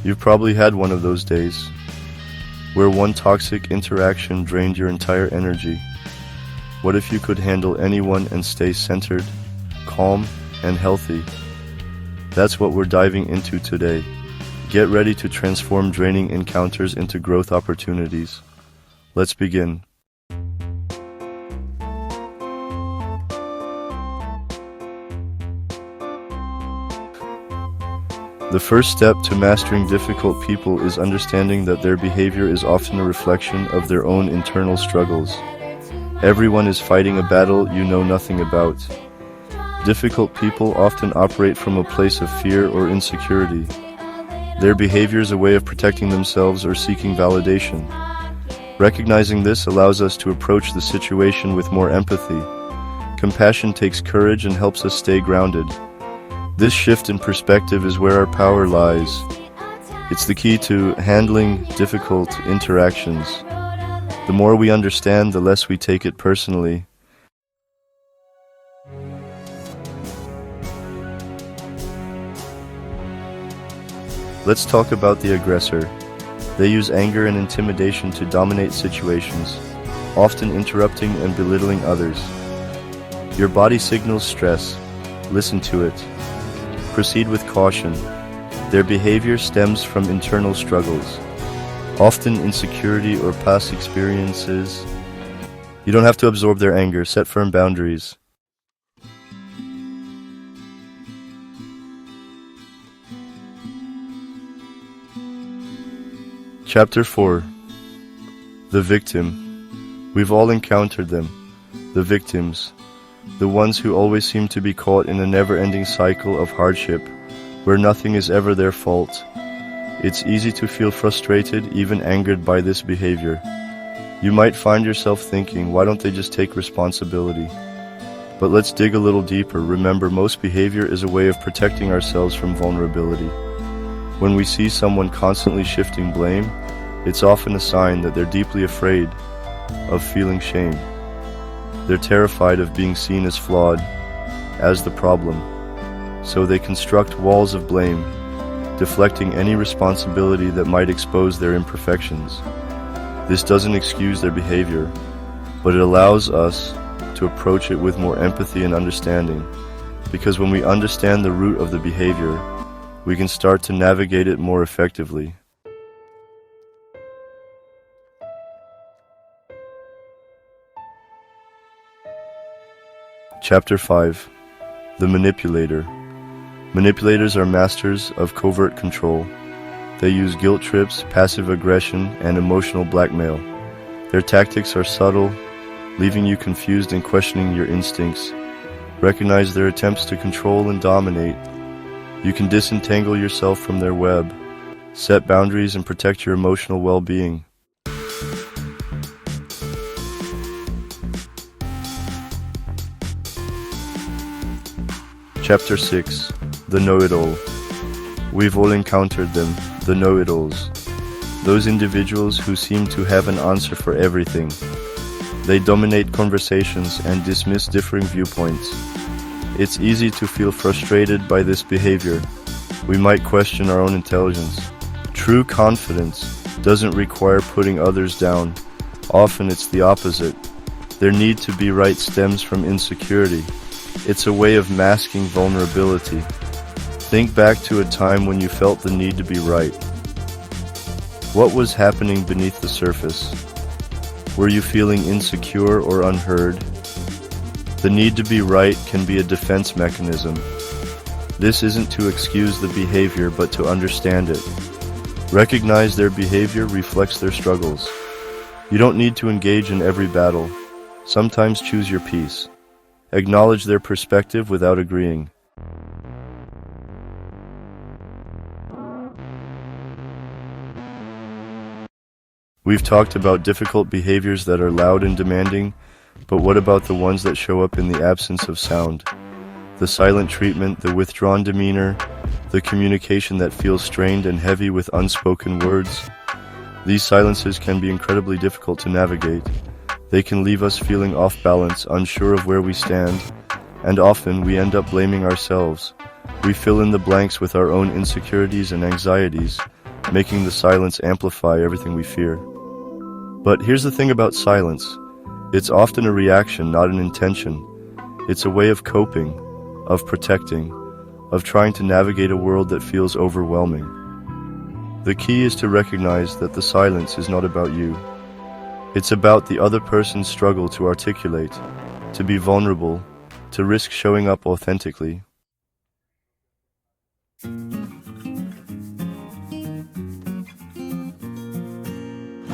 You've probably had one of those days where one toxic interaction drained your entire energy. What if you could handle anyone and stay centered, calm, and healthy? That's what we're diving into today. Get ready to transform draining encounters into growth opportunities. Let's begin. The first step to mastering difficult people is understanding that their behavior is often a reflection of their own internal struggles. Everyone is fighting a battle you know nothing about. Difficult people often operate from a place of fear or insecurity. Their behavior is a way of protecting themselves or seeking validation. Recognizing this allows us to approach the situation with more empathy. Compassion takes courage and helps us stay grounded. This shift in perspective is where our power lies. It's the key to handling difficult interactions. The more we understand, the less we take it personally. Let's talk about the aggressor. They use anger and intimidation to dominate situations, often interrupting and belittling others. Your body signals stress. Listen to it. Proceed with caution. Their behavior stems from internal struggles, often insecurity or past experiences. You don't have to absorb their anger. Set firm boundaries. Chapter 4. The victim. We've all encountered them. The victims. The ones who always seem to be caught in a never-ending cycle of hardship, where nothing is ever their fault. It's easy to feel frustrated, even angered by this behavior. You might find yourself thinking, why don't they just take responsibility? But let's dig a little deeper. Remember, most behavior is a way of protecting ourselves from vulnerability. When we see someone constantly shifting blame, it's often a sign that they're deeply afraid of feeling shame. They're terrified of being seen as flawed, as the problem. So they construct walls of blame, deflecting any responsibility that might expose their imperfections. This doesn't excuse their behavior, but it allows us to approach it with more empathy and understanding. Because when we understand the root of the behavior, we can start to navigate it more effectively. Chapter 5. The Manipulator. Manipulators are masters of covert control. They use guilt trips, passive aggression, and emotional blackmail. Their tactics are subtle, leaving you confused and questioning your instincts. Recognize their attempts to control and dominate. You can disentangle yourself from their web, set boundaries, and protect your emotional well-being. Chapter 6. The Know-It-All. We've all encountered them, the know-it-alls. Those individuals who seem to have an answer for everything. They dominate conversations and dismiss differing viewpoints. It's easy to feel frustrated by this behavior. We might question our own intelligence. True confidence doesn't require putting others down. Often it's the opposite. Their need to be right stems from insecurity. It's a way of masking vulnerability. Think back to a time when you felt the need to be right. What was happening beneath the surface? Were you feeling insecure or unheard? The need to be right can be a defense mechanism. This isn't to excuse the behavior, but to understand it. Recognize their behavior reflects their struggles. You don't need to engage in every battle. Sometimes choose your peace. Acknowledge their perspective without agreeing. We've talked about difficult behaviors that are loud and demanding, but what about the ones that show up in the absence of sound? The silent treatment, the withdrawn demeanor, the communication that feels strained and heavy with unspoken words. These silences can be incredibly difficult to navigate. They can leave us feeling off balance, unsure of where we stand, and often we end up blaming ourselves. We fill in the blanks with our own insecurities and anxieties, making the silence amplify everything we fear. But here's the thing about silence. It's often a reaction, not an intention. It's a way of coping, of protecting, of trying to navigate a world that feels overwhelming. The key is to recognize that the silence is not about you. It's about the other person's struggle to articulate, to be vulnerable, to risk showing up authentically.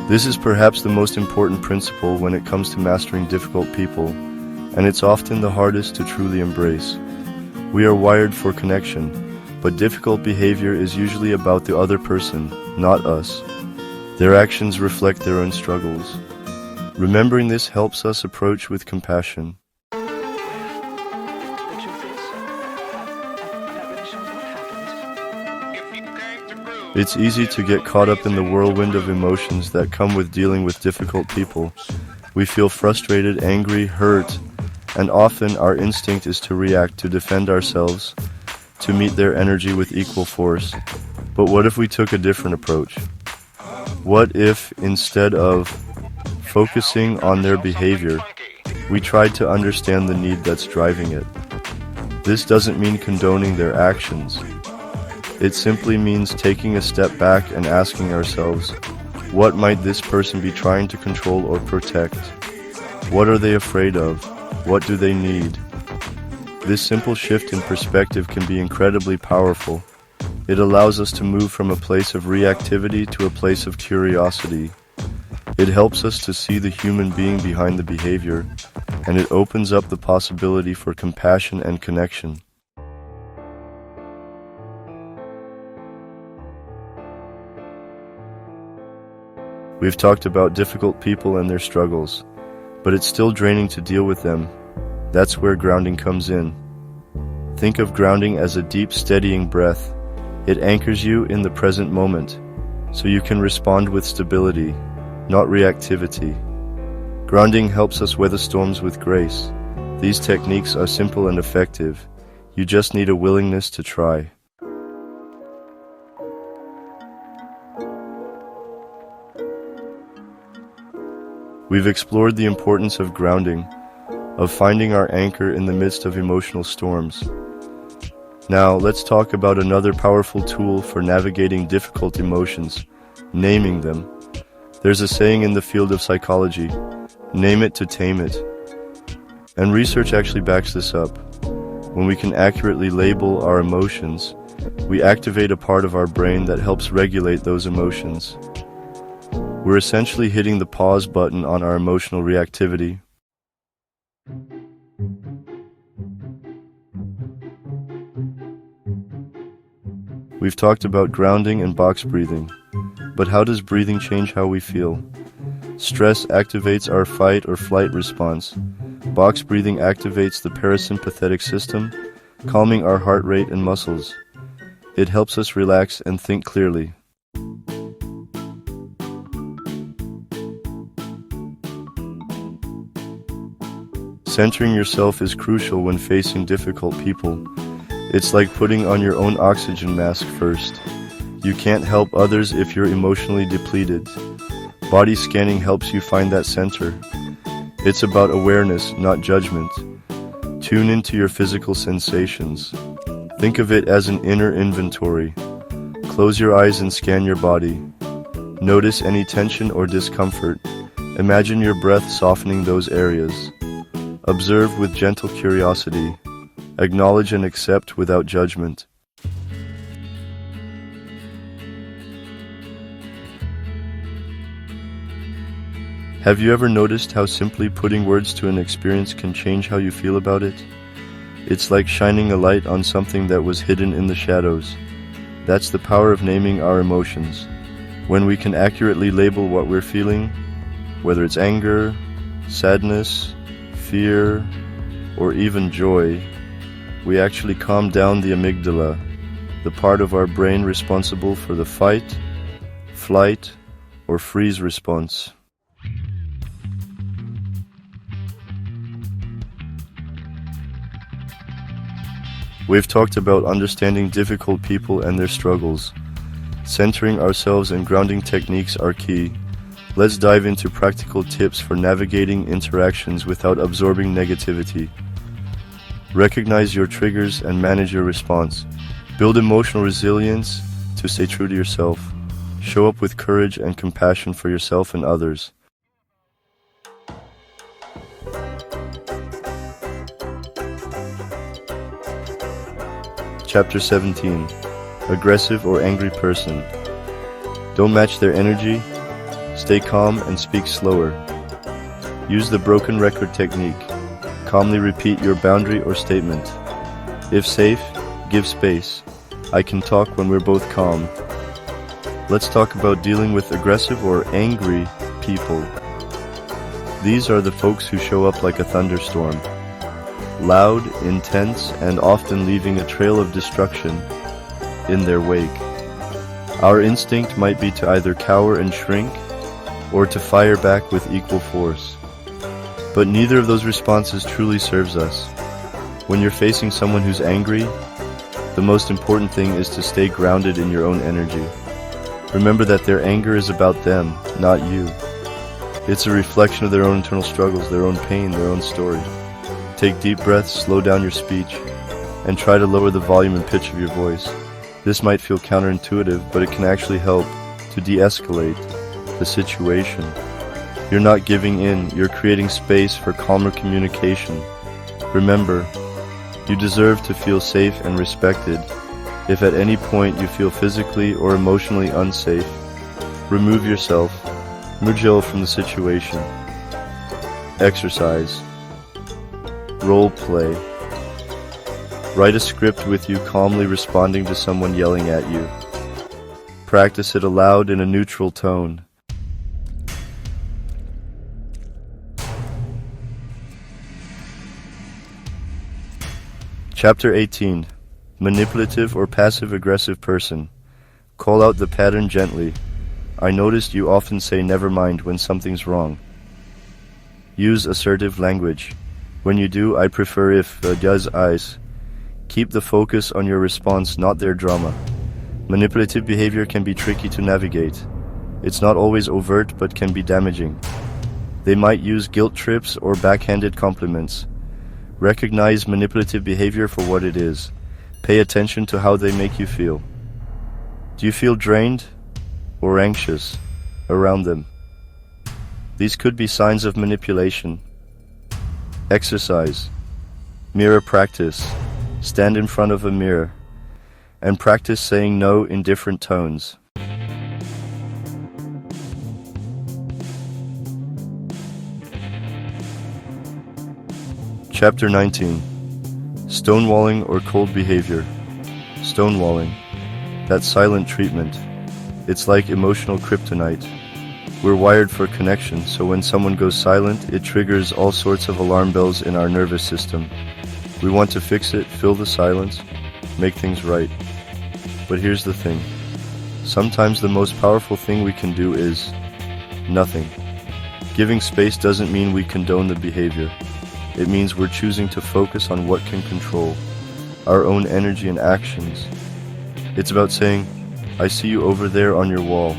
This is perhaps the most important principle when it comes to mastering difficult people, and it's often the hardest to truly embrace. We are wired for connection, but difficult behavior is usually about the other person, not us. Their actions reflect their own struggles. Remembering this helps us approach with compassion. It's easy to get caught up in the whirlwind of emotions that come with dealing with difficult people. We feel frustrated, angry, hurt, and often our instinct is to react, to defend ourselves, to meet their energy with equal force. But what if we took a different approach? What if, instead of focusing on their behavior, we tried to understand the need that's driving it? This doesn't mean condoning their actions. It simply means taking a step back and asking ourselves, what might this person be trying to control or protect? What are they afraid of? What do they need? This simple shift in perspective can be incredibly powerful. It allows us to move from a place of reactivity to a place of curiosity. It helps us to see the human being behind the behavior, and it opens up the possibility for compassion and connection. We've talked about difficult people and their struggles, but it's still draining to deal with them. That's where grounding comes in. Think of grounding as a deep, steadying breath. It anchors you in the present moment, so you can respond with stability, not reactivity. Grounding helps us weather storms with grace. These techniques are simple and effective. You just need a willingness to try. We've explored the importance of grounding, of finding our anchor in the midst of emotional storms. Now, let's talk about another powerful tool for navigating difficult emotions, naming them. There's a saying in the field of psychology, name it to tame it. And research actually backs this up. When we can accurately label our emotions, we activate a part of our brain that helps regulate those emotions. We're essentially hitting the pause button on our emotional reactivity. We've talked about grounding and box breathing, but how does breathing change how we feel? Stress activates our fight or flight response. Box breathing activates the parasympathetic system, calming our heart rate and muscles. It helps us relax and think clearly. Centering yourself is crucial when facing difficult people. It's like putting on your own oxygen mask first. You can't help others if you're emotionally depleted. Body scanning helps you find that center. It's about awareness, not judgment. Tune into your physical sensations. Think of it as an inner inventory. Close your eyes and scan your body. Notice any tension or discomfort. Imagine your breath softening those areas. Observe with gentle curiosity. Acknowledge and accept without judgment. Have you ever noticed how simply putting words to an experience can change how you feel about it? It's like shining a light on something that was hidden in the shadows. That's the power of naming our emotions. When we can accurately label what we're feeling, whether it's anger, sadness, fear, or even joy, we actually calm down the amygdala, the part of our brain responsible for the fight, flight, or freeze response. We've talked about understanding difficult people and their struggles. Centering ourselves and grounding techniques are key. Let's dive into practical tips for navigating interactions without absorbing negativity. Recognize your triggers and manage your response. Build emotional resilience to stay true to yourself. Show up with courage and compassion for yourself and others. Chapter 17. Aggressive or angry person. Don't match their energy. Stay calm and speak slower. Use the broken record technique. Calmly repeat your boundary or statement. If safe, give space. I can talk when we're both calm. Let's talk about dealing with aggressive or angry people. These are the folks who show up like a thunderstorm. Loud, intense, and often leaving a trail of destruction in their wake. Our instinct might be to either cower and shrink, or to fire back with equal force. But neither of those responses truly serves us. When you're facing someone who's angry, the most important thing is to stay grounded in your own energy. Remember that their anger is about them, not you. It's a reflection of their own internal struggles, their own pain, their own story. Take deep breaths, slow down your speech, and try to lower the volume and pitch of your voice. This might feel counterintuitive, but it can actually help to de-escalate the situation. You're not giving in, you're creating space for calmer communication. Remember, you deserve to feel safe and respected. If at any point you feel physically or emotionally unsafe, remove yourself, remove from the situation. Exercise. Role play. Write a script with you calmly responding to someone yelling at you. Practice it aloud in a neutral tone. Chapter 18. Manipulative or passive-aggressive person. Call out the pattern gently. I noticed you often say never mind when something's wrong. Use assertive language. When you do, I prefer if does eyes. Keep the focus on your response, not their drama. Manipulative behavior can be tricky to navigate. It's not always overt, but can be damaging. They might use guilt trips or backhanded compliments. Recognize manipulative behavior for what it is. Pay attention to how they make you feel. Do you feel drained or anxious around them? These could be signs of manipulation. Exercise. Mirror practice. Stand in front of a mirror and practice saying no in different tones. Chapter 19. Stonewalling or cold behavior. Stonewalling. That silent treatment. It's like emotional kryptonite. We're wired for connection, so when someone goes silent, it triggers all sorts of alarm bells in our nervous system. We want to fix it, fill the silence, make things right. But here's the thing. Sometimes the most powerful thing we can do is nothing. Giving space doesn't mean we condone the behavior. It means we're choosing to focus on what can control our own energy and actions. It's about saying, I see you over there on your wall.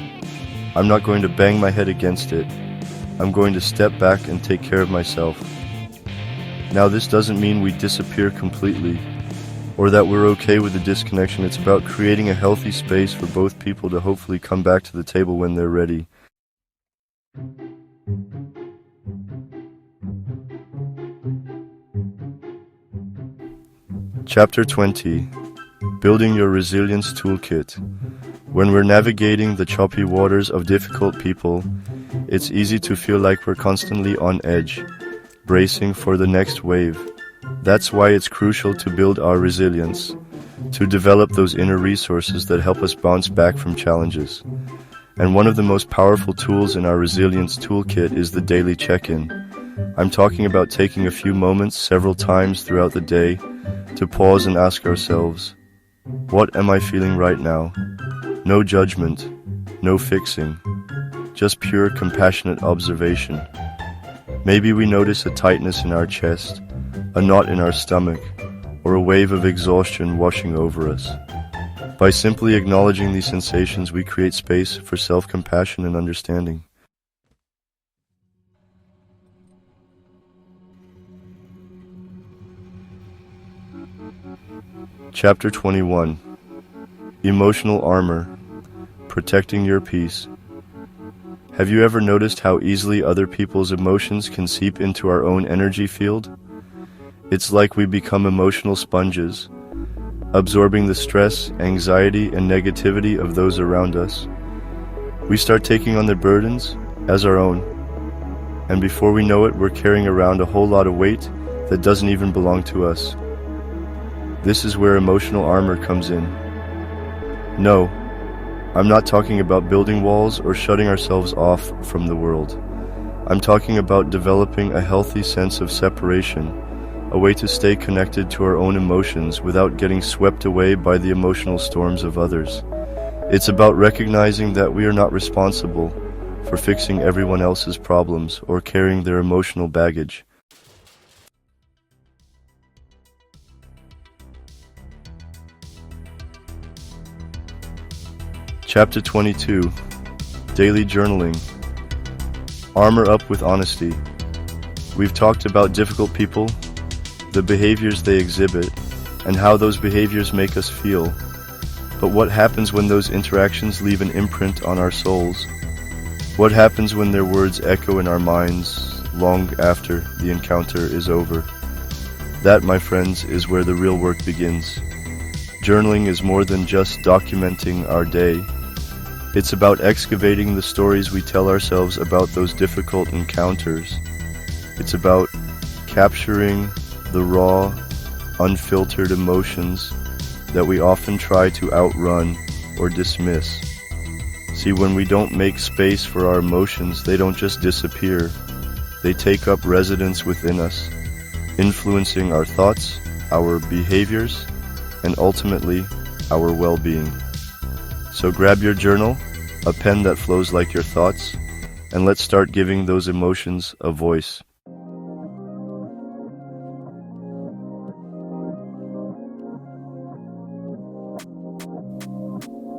I'm not going to bang my head against it. I'm going to step back and take care of myself. Now, this doesn't mean we disappear completely or that we're okay with the disconnection. It's about creating a healthy space for both people to hopefully come back to the table when they're ready. Chapter 20. Building your resilience toolkit. When we're navigating the choppy waters of difficult people, it's easy to feel like we're constantly on edge, bracing for the next wave. That's why it's crucial to build our resilience, to develop those inner resources that help us bounce back from challenges. And one of the most powerful tools in our resilience toolkit is the daily check-in. I'm talking about taking a few moments several times throughout the day to pause and ask ourselves, what am I feeling right now? No judgment, no fixing, just pure compassionate observation. Maybe we notice a tightness in our chest, a knot in our stomach, or a wave of exhaustion washing over us. By simply acknowledging these sensations, we create space for self-compassion and understanding. Chapter 21. Emotional Armor. Protecting your peace. Have you ever noticed how easily other people's emotions can seep into our own energy field? It's like we become emotional sponges, absorbing the stress, anxiety, and negativity of those around us. We start taking on their burdens as our own, and before we know it, we're carrying around a whole lot of weight that doesn't even belong to us. This is where emotional armor comes in. No, I'm not talking about building walls or shutting ourselves off from the world. I'm talking about developing a healthy sense of separation, a way to stay connected to our own emotions without getting swept away by the emotional storms of others. It's about recognizing that we are not responsible for fixing everyone else's problems or carrying their emotional baggage. Chapter 22. Daily Journaling. Armor up with honesty. We've talked about difficult people, the behaviors they exhibit, and how those behaviors make us feel. But what happens when those interactions leave an imprint on our souls? What happens when their words echo in our minds long after the encounter is over? That, my friends, is where the real work begins. Journaling is more than just documenting our day. It's about excavating the stories we tell ourselves about those difficult encounters. It's about capturing the raw, unfiltered emotions that we often try to outrun or dismiss. See, when we don't make space for our emotions, they don't just disappear. They take up residence within us, influencing our thoughts, our behaviors, and ultimately, our well-being. So grab your journal, a pen that flows like your thoughts, and let's start giving those emotions a voice.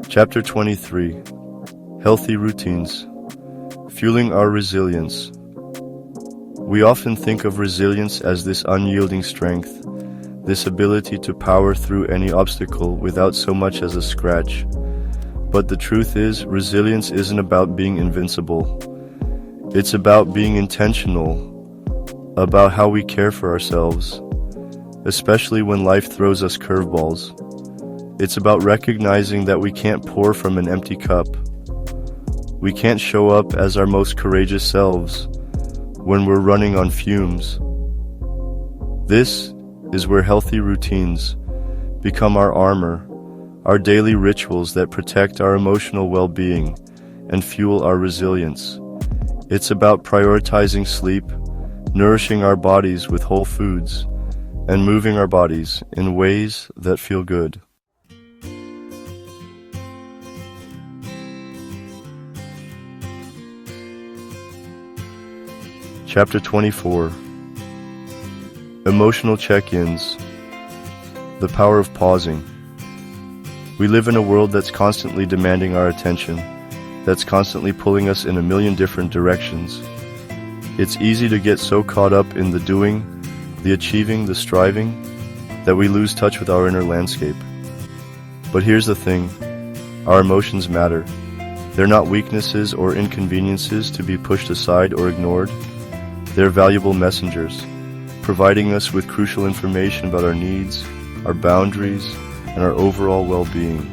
Chapter 23. Healthy Routines. Fueling our resilience. We often think of resilience as this unyielding strength, this ability to power through any obstacle without so much as a scratch. But the truth is, resilience isn't about being invincible. It's about being intentional, about how we care for ourselves, especially when life throws us curveballs. It's about recognizing that we can't pour from an empty cup. We can't show up as our most courageous selves when we're running on fumes. This is where healthy routines become our armor, our daily rituals that protect our emotional well-being and fuel our resilience. It's about prioritizing sleep, nourishing our bodies with whole foods, and moving our bodies in ways that feel good. Chapter 24. Emotional check-ins. The power of pausing. We live in a world that's constantly demanding our attention, that's constantly pulling us in a million different directions. It's easy to get so caught up in the doing, the achieving, the striving, that we lose touch with our inner landscape. But here's the thing, our emotions matter. They're not weaknesses or inconveniences to be pushed aside or ignored. They're valuable messengers, providing us with crucial information about our needs, our boundaries, and our overall well-being.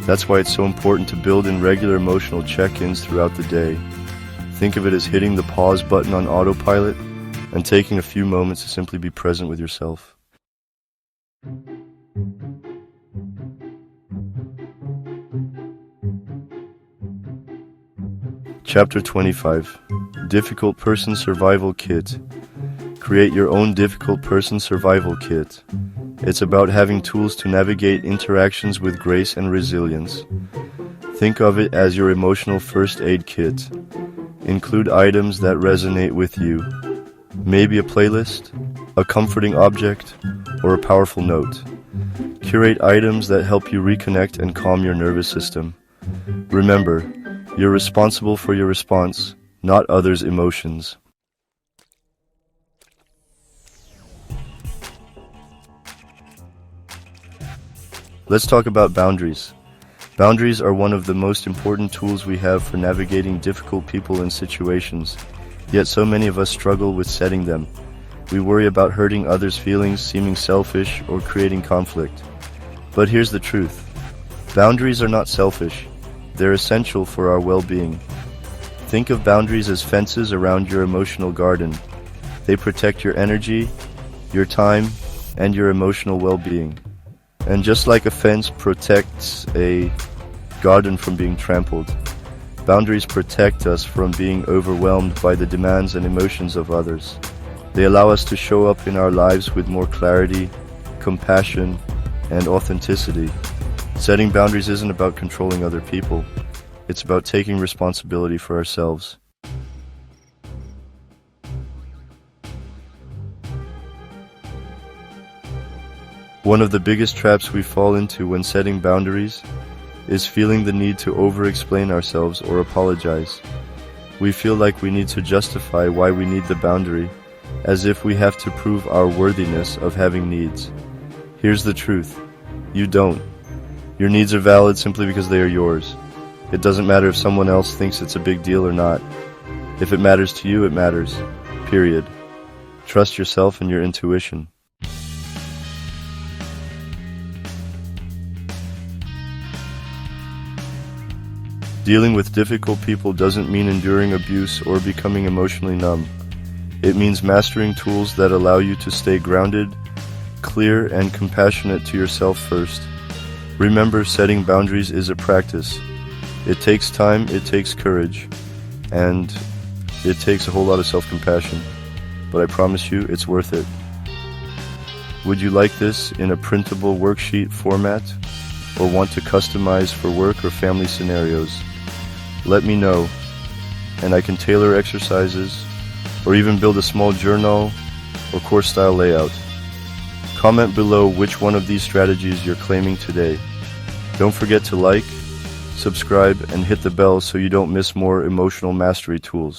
That's why it's so important to build in regular emotional check-ins throughout the day. Think of it as hitting the pause button on autopilot and taking a few moments to simply be present with yourself. Chapter 25. Difficult Person Survival Kit. Create your own difficult person survival kit. It's about having tools to navigate interactions with grace and resilience. Think of it as your emotional first aid kit. Include items that resonate with you. Maybe a playlist, a comforting object, or a powerful note. Curate items that help you reconnect and calm your nervous system. Remember, you're responsible for your response, not others' emotions. Let's talk about boundaries. Boundaries are one of the most important tools we have for navigating difficult people and situations, yet so many of us struggle with setting them. We worry about hurting others' feelings, seeming selfish, or creating conflict. But here's the truth. Boundaries are not selfish. They're essential for our well-being. Think of boundaries as fences around your emotional garden. They protect your energy, your time, and your emotional well-being. And just like a fence protects a garden from being trampled, boundaries protect us from being overwhelmed by the demands and emotions of others. They allow us to show up in our lives with more clarity, compassion, and authenticity. Setting boundaries isn't about controlling other people. It's about taking responsibility for ourselves. One of the biggest traps we fall into when setting boundaries is feeling the need to over-explain ourselves or apologize. We feel like we need to justify why we need the boundary, as if we have to prove our worthiness of having needs. Here's the truth. You don't. Your needs are valid simply because they are yours. It doesn't matter if someone else thinks it's a big deal or not. If it matters to you, it matters. Period. Trust yourself and your intuition. Dealing with difficult people doesn't mean enduring abuse or becoming emotionally numb. It means mastering tools that allow you to stay grounded, clear, and compassionate to yourself first. Remember, setting boundaries is a practice. It takes time, it takes courage, and it takes a whole lot of self-compassion. But I promise you, it's worth it. Would you like this in a printable worksheet format, or want to customize for work or family scenarios? Let me know, and I can tailor exercises, or even build a small journal or course-style layout. Comment below which one of these strategies you're claiming today. Don't forget to like, subscribe, and hit the bell so you don't miss more emotional mastery tools.